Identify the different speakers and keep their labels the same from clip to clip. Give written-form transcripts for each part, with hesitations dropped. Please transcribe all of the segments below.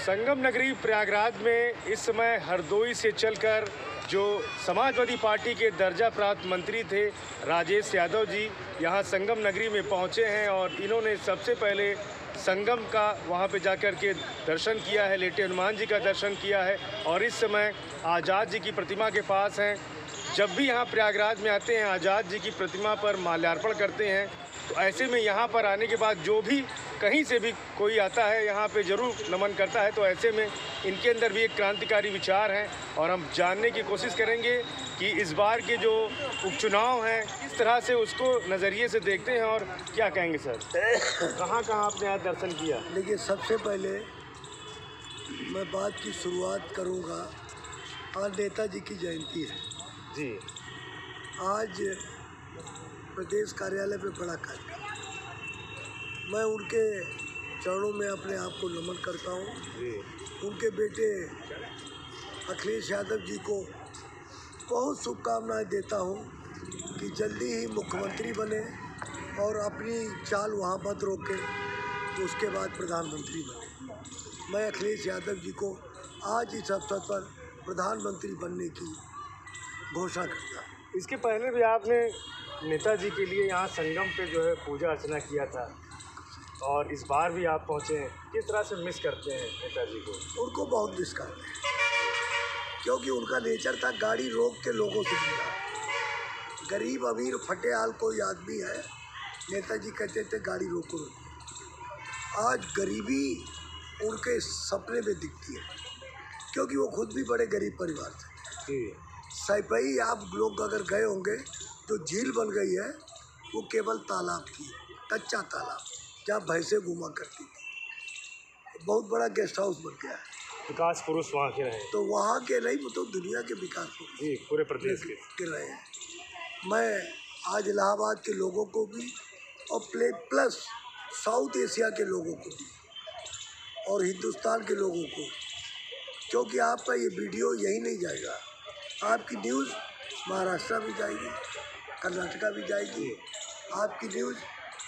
Speaker 1: संगम नगरी प्रयागराज में इस समय हरदोई से चलकर जो समाजवादी पार्टी के दर्जा प्राप्त मंत्री थे राजेश यादव जी यहाँ संगम नगरी में पहुँचे हैं और इन्होंने सबसे पहले संगम का वहाँ पे जाकर के दर्शन किया है, लेटे हनुमान जी का दर्शन किया है और इस समय आज़ाद जी की प्रतिमा के पास हैं। जब भी यहाँ प्रयागराज में आते हैं आज़ाद जी की प्रतिमा पर माल्यार्पण करते हैं। तो ऐसे में यहाँ पर आने के बाद जो भी कहीं से भी कोई आता है यहाँ पे ज़रूर नमन करता है। तो ऐसे में इनके अंदर भी एक क्रांतिकारी विचार हैं और हम जानने की कोशिश करेंगे कि इस बार के जो उपचुनाव हैं किस तरह से उसको नज़रिए से देखते हैं और क्या कहेंगे सर। कहाँ कहाँ आपने आज दर्शन किया?
Speaker 2: देखिए, सबसे पहले मैं बात की शुरुआत करूँगा, आज नेताजी की जयंती है
Speaker 1: जी।
Speaker 2: आज प्रदेश कार्यालय पे बड़ा कार्यक्रम, मैं उनके चरणों में अपने आप को नमन करता हूँ। उनके बेटे अखिलेश यादव जी को बहुत शुभकामनाएं देता हूँ कि जल्दी ही मुख्यमंत्री बने और अपनी चाल वहाँ मत रोके, उसके बाद प्रधानमंत्री बने। मैं अखिलेश यादव जी को आज इस अवसर पर प्रधानमंत्री बनने की घोषणा करता हूँ।
Speaker 1: इसके पहले भी आपने नेताजी के लिए यहाँ संगम पे जो है पूजा अर्चना किया था और इस बार भी आप पहुँचे हैं। किस तरह से मिस करते हैं नेताजी को?
Speaker 2: उनको बहुत मिस करते हैं क्योंकि उनका नेचर था गाड़ी रोक के लोगों से मिलना। गरीब अमीर फटेहाल कोई आदमी है, नेताजी कहते थे गाड़ी रोको रोको। आज गरीबी उनके सपने में दिखती है क्योंकि वो खुद भी बड़े गरीब परिवार से। सैपई आप लोग अगर गए होंगे, जो झील बन गई है वो केवल तालाब थी, कच्चा तालाब जहाँ भैंसें घूमा करती थी। बहुत बड़ा गेस्ट हाउस बन गया है।
Speaker 1: विकास पुरुष वहाँ के रहे,
Speaker 2: तो वहाँ के नहीं, वो तो दुनिया के विकास पुरुष
Speaker 1: जी, पूरे प्रदेश
Speaker 2: के रहे हैं। मैं आज इलाहाबाद के लोगों को भी और प्लस साउथ एशिया के लोगों को भी और हिंदुस्तान के लोगों को, क्योंकि आपका ये वीडियो यही नहीं जाएगा, आपकी न्यूज़ महाराष्ट्र भी जाएगी, कर्नाटका भी जाएगी, आपकी न्यूज़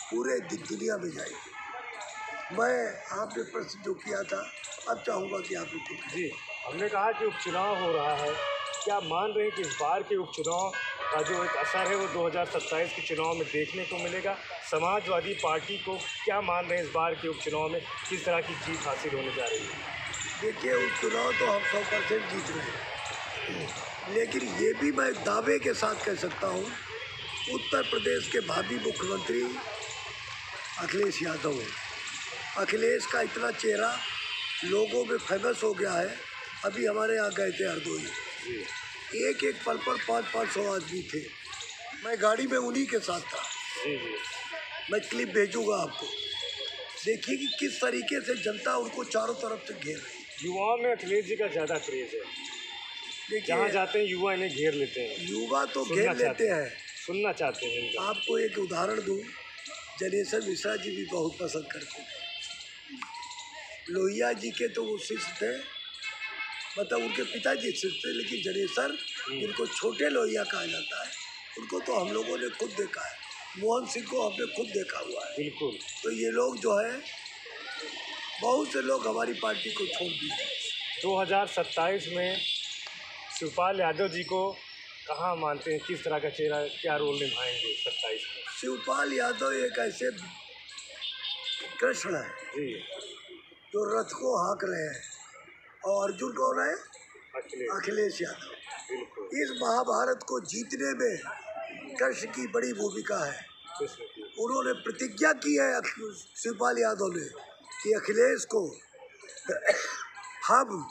Speaker 2: पूरे दुनिया में जाएगी। मैं आपने प्रश्न जो किया था, अब चाहूँगा कि आप
Speaker 1: जी, हमने कहा कि उपचुनाव हो रहा है, क्या मान रहे हैं कि इस बार के उपचुनाव का जो एक असर है वो 2027 के चुनाव में देखने को मिलेगा? समाजवादी पार्टी को क्या मान रहे हैं इस बार के उपचुनाव में किस तरह की जीत हासिल होने जा रही है?
Speaker 2: देखिए, उपचुनाव तो हम 100% जीत रहे हैं, लेकिन ये भी मैं दावे के साथ कह सकता हूँ, उत्तर प्रदेश के भावी मुख्यमंत्री अखिलेश यादव हैं। अखिलेश का इतना चेहरा लोगों में फेमस हो गया है। अभी हमारे यहाँ गए थे हरदोई, एक एक पल पर 500 आदमी थे। मैं गाड़ी में उन्हीं के साथ था। मैं क्लिप भेजूँगा आपको, देखिए कि किस तरीके से जनता उनको चारों तरफ से घेर रही है।
Speaker 1: युवाओं में अखिलेश जी का ज़्यादा क्रेज है, जहाँ जाते हैं युवा इन्हें घेर लेते हैं।
Speaker 2: युवा तो घेर लेते हैं,
Speaker 1: सुनना चाहते हैं।
Speaker 2: आपको एक उदाहरण दूँ, जनेश्वर मिश्रा जी भी बहुत पसंद करते थे। लोहिया जी के तो वो शिष्य थे, मतलब उनके पिताजी शिष्य थे, लेकिन जनेश्वर उनको छोटे लोहिया कहा जाता है। उनको तो हम लोगों ने खुद देखा है, मोहन सिंह को हमने खुद देखा हुआ है।
Speaker 1: बिल्कुल।
Speaker 2: तो ये लोग जो है, बहुत से लोग हमारी पार्टी को छोड़ दिए।
Speaker 1: 2027 में शिवपाल यादव जी को कहाँ मानते हैं, किस तरह का चेहरा, क्या रोल निभाएंगे 27 में?
Speaker 2: शिवपाल यादव एक ऐसे कृष्ण है
Speaker 1: जी,
Speaker 2: जो रथ को हाँक रहे हैं, और अर्जुन कौन है? अखिलेश यादव।
Speaker 1: बिल्कुल।
Speaker 2: इस महाभारत को जीतने में कृष्ण की बड़ी भूमिका है। उन्होंने प्रतिज्ञा की है शिवपाल यादव ने कि अखिलेश को हम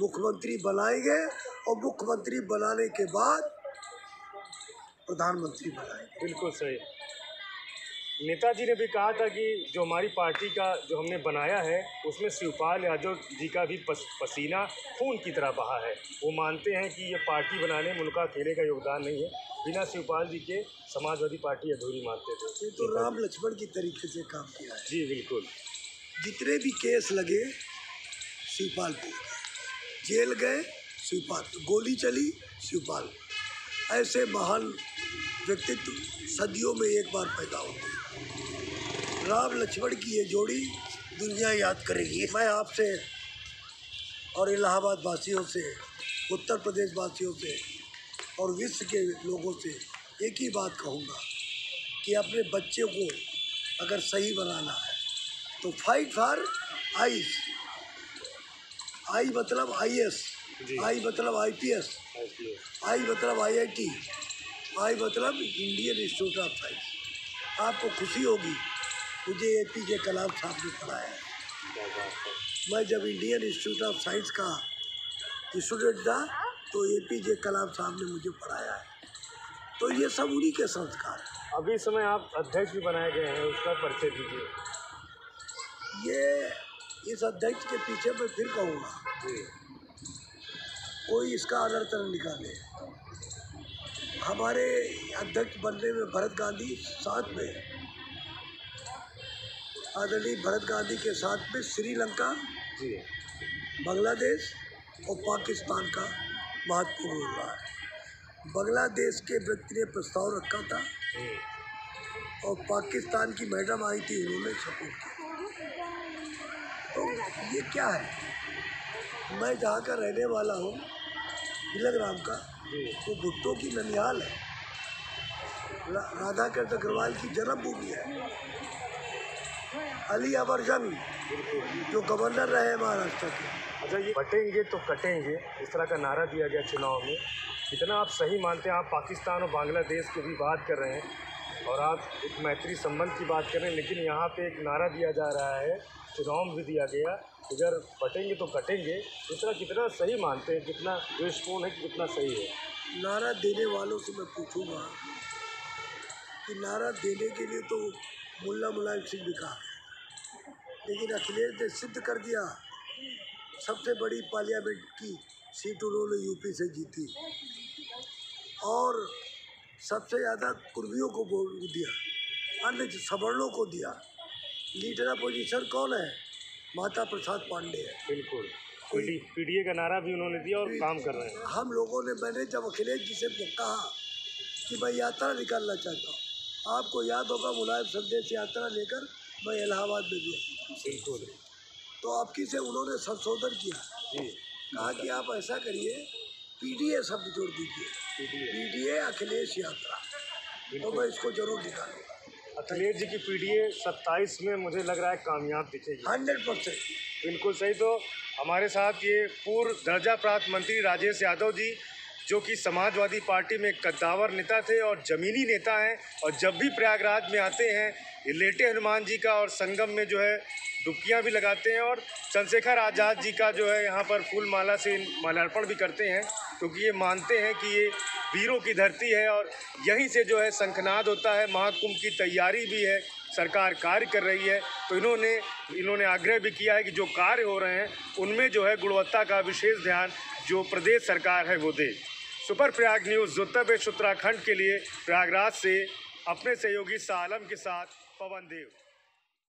Speaker 2: मुख्यमंत्री बनाएंगे और मुख्यमंत्री बनाने के बाद प्रधानमंत्री बनाएंगे।
Speaker 1: बिल्कुल सही। नेताजी ने भी कहा था कि जो हमारी पार्टी का जो हमने बनाया है उसमें शिवपाल यादव जी का भी पसीना खून की तरह बहा है। वो मानते हैं कि ये पार्टी बनाने में उनका अकेले का योगदान नहीं है, बिना शिवपाल जी के समाजवादी पार्टी अधूरी मानते थे।
Speaker 2: तो राम लक्ष्मण की तरीके से काम किया है।
Speaker 1: जी बिल्कुल।
Speaker 2: जितने भी केस लगे शिवपाल पे, जेल गए शिवपाल, गोली चली शिवपाल। ऐसे महान व्यक्तित्व सदियों में एक बार पैदा होते हैं। राम लक्ष्मण की ये जोड़ी दुनिया याद करेगी। मैं आपसे और इलाहाबाद वासियों से, उत्तर प्रदेश वासियों से और विश्व के लोगों से एक ही बात कहूँगा कि अपने बच्चे को अगर सही बनाना है तो फाइट फॉर आईज। आई मतलब IAS, आई मतलब IPS, आई मतलब IIT, आई मतलब इंडियन इंस्टीट्यूट ऑफ साइंस। आपको खुशी होगी मुझे APJ कलाम साहब ने पढ़ाया है। मैं जब इंडियन इंस्टीट्यूट ऑफ साइंस का स्टूडेंट था तो APJ कलाम साहब ने मुझे पढ़ाया है। तो ये सब उन्हीं के संस्कार हैं।
Speaker 1: अभी इस समय आप अध्यक्ष भी बनाए गए हैं, उसका परिचय दीजिए।
Speaker 2: ये इस अध्यक्ष के पीछे मैं फिर कहूँगा कोई इसका अनर्थ न निकाले। हमारे अध्यक्ष बनने में भरत गांधी साथ में, आदरणीय भरत गांधी के साथ में श्रीलंका, बांग्लादेश और पाकिस्तान का महत्वपूर्ण रोल रहा है। बांग्लादेश के व्यक्ति ने प्रस्ताव रखा था और पाकिस्तान की मैडम आई थी, उन्होंने सपोर्ट किया। तो ये क्या है, मैं जहाँ का रहने वाला हूँ बिलग्राम का, वो भुट्टो की ननिहाल है, राधा कृष्ण अग्रवाल की जन्मभूमि है। अली अमर जंग जो गवर्नर रहे महाराष्ट्र के।
Speaker 1: अच्छा, ये बटेंगे तो कटेंगे, इस तरह का नारा दिया गया चुनाव में, कितना आप सही मानते हैं? आप पाकिस्तान और बांग्लादेश की भी बात कर रहे हैं और आप एक मैत्री संबंध की बात कर रहे हैं, लेकिन यहाँ पे एक नारा दिया जा रहा है, चुनाव में भी दिया गया, अगर बटेंगे तो कटेंगे, इस तरह कितना सही मानते हैं? कितना द्वेषपूर्ण है कि कितना सही है?
Speaker 2: नारा देने वालों से मैं पूछूंगा कि नारा देने के लिए तो मुल्ला मुलायम सिंह भी कहा, लेकिन अखिलेश ने सिद्ध कर दिया। सबसे बड़ी पार्लियामेंट की सीट उन्होंने यूपी से जीती और सबसे ज़्यादा कुर्मियों को वोट दिया, अन्य सवर्णों को दिया। लीडर अपोजिशन कौन है? माता प्रसाद पांडे है।
Speaker 1: बिल्कुल, PDA का नारा भी उन्होंने दिया और काम कर रहे हैं।
Speaker 2: हम लोगों ने, मैंने जब अखिलेश जी से कहा कि मैं यात्रा निकालना चाहता हूँ, आपको याद होगा मुलायम संदेश यात्रा लेकर मैं इलाहाबाद में गया।
Speaker 1: बिल्कुल।
Speaker 2: तो आपकी से उन्होंने संशोधन किया, कहा कि आप ऐसा करिए PDA शब्द जोड़ दीजिए, PDA अखिलेश यात्रा, तो मैं इसको जरूर निकालूंगा।
Speaker 1: अखिलेश जी की PDA 27 में मुझे लग रहा है कामयाब दिखेगी।
Speaker 2: 100%।
Speaker 1: बिल्कुल सही। तो हमारे साथ ये पूर्व दर्जा प्राप्त मंत्री राजेश यादव जी, जो कि समाजवादी पार्टी में कद्दावर नेता थे और ज़मीनी नेता हैं, और जब भी प्रयागराज में आते हैं ये लेटे हनुमान जी का और संगम में जो है डुबकियाँ भी लगाते हैं और चंद्रशेखर आज़ाद जी का जो है यहाँ पर फूल माला से माल्यार्पण भी करते हैं, क्योंकि ये मानते हैं कि ये वीरों की धरती है और यहीं से जो है शंखनाद होता है। महाकुंभ की तैयारी भी है, सरकार कार्य कर रही है, तो इन्होंने आग्रह भी किया है कि जो कार्य हो रहे हैं उनमें जो है गुणवत्ता का विशेष ध्यान जो प्रदेश सरकार है वो दे। सुपर प्रयाग न्यूज़ उत्तर प्रदेश उत्तराखंड के लिए प्रयागराज से अपने सहयोगी शाह आलम के साथ पवन देव।